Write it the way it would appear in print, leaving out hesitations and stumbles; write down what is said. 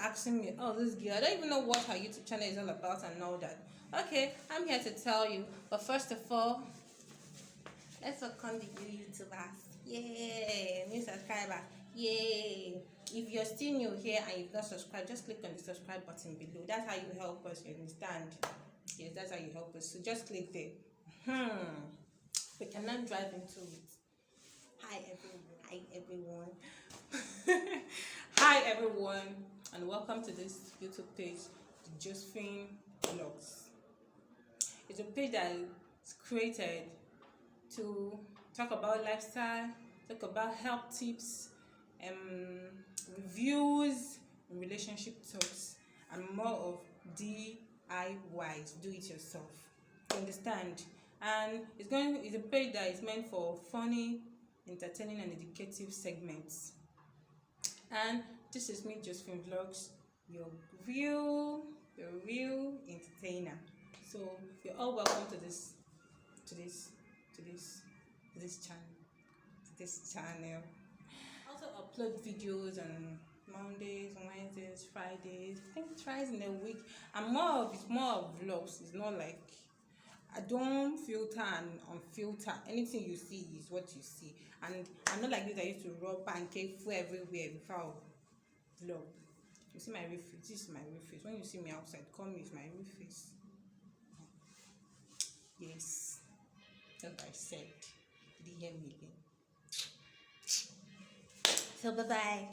asking me, oh, this girl, I don't even know what her YouTube channel is all about and all that. Okay, I'm here to tell you. But first of all, let's welcome the new YouTubers. Yay! New subscribers. Yay! If you're still new here and you've not subscribed, just click on the subscribe button below. That's how you help us, you understand? Yes, that's how you help us. So just click there. We cannot drive into it. Hi everyone. Hi everyone, and welcome to this YouTube page, Josephine Vlogs. It's a page that is created to talk about lifestyle, talk about health tips, reviews, and relationship talks, and more of DIYs, do it yourself. You understand? And it's a page that is meant for funny, entertaining, and educative segments. And this is me, Josephine Vlogs, your real entertainer. So you're all welcome to this channel. Also upload videos on Mondays, Wednesdays, Fridays. I think twice in a week. And it's more of vlogs. It's not like I don't filter and unfilter. Anything you see is what you see. And I'm not like this. I used to rub pancake food everywhere before I vlog. You see my real face. This is my real face. When you see me outside, call me with my real face. Yes, like I said. Did you hear me again? So bye bye.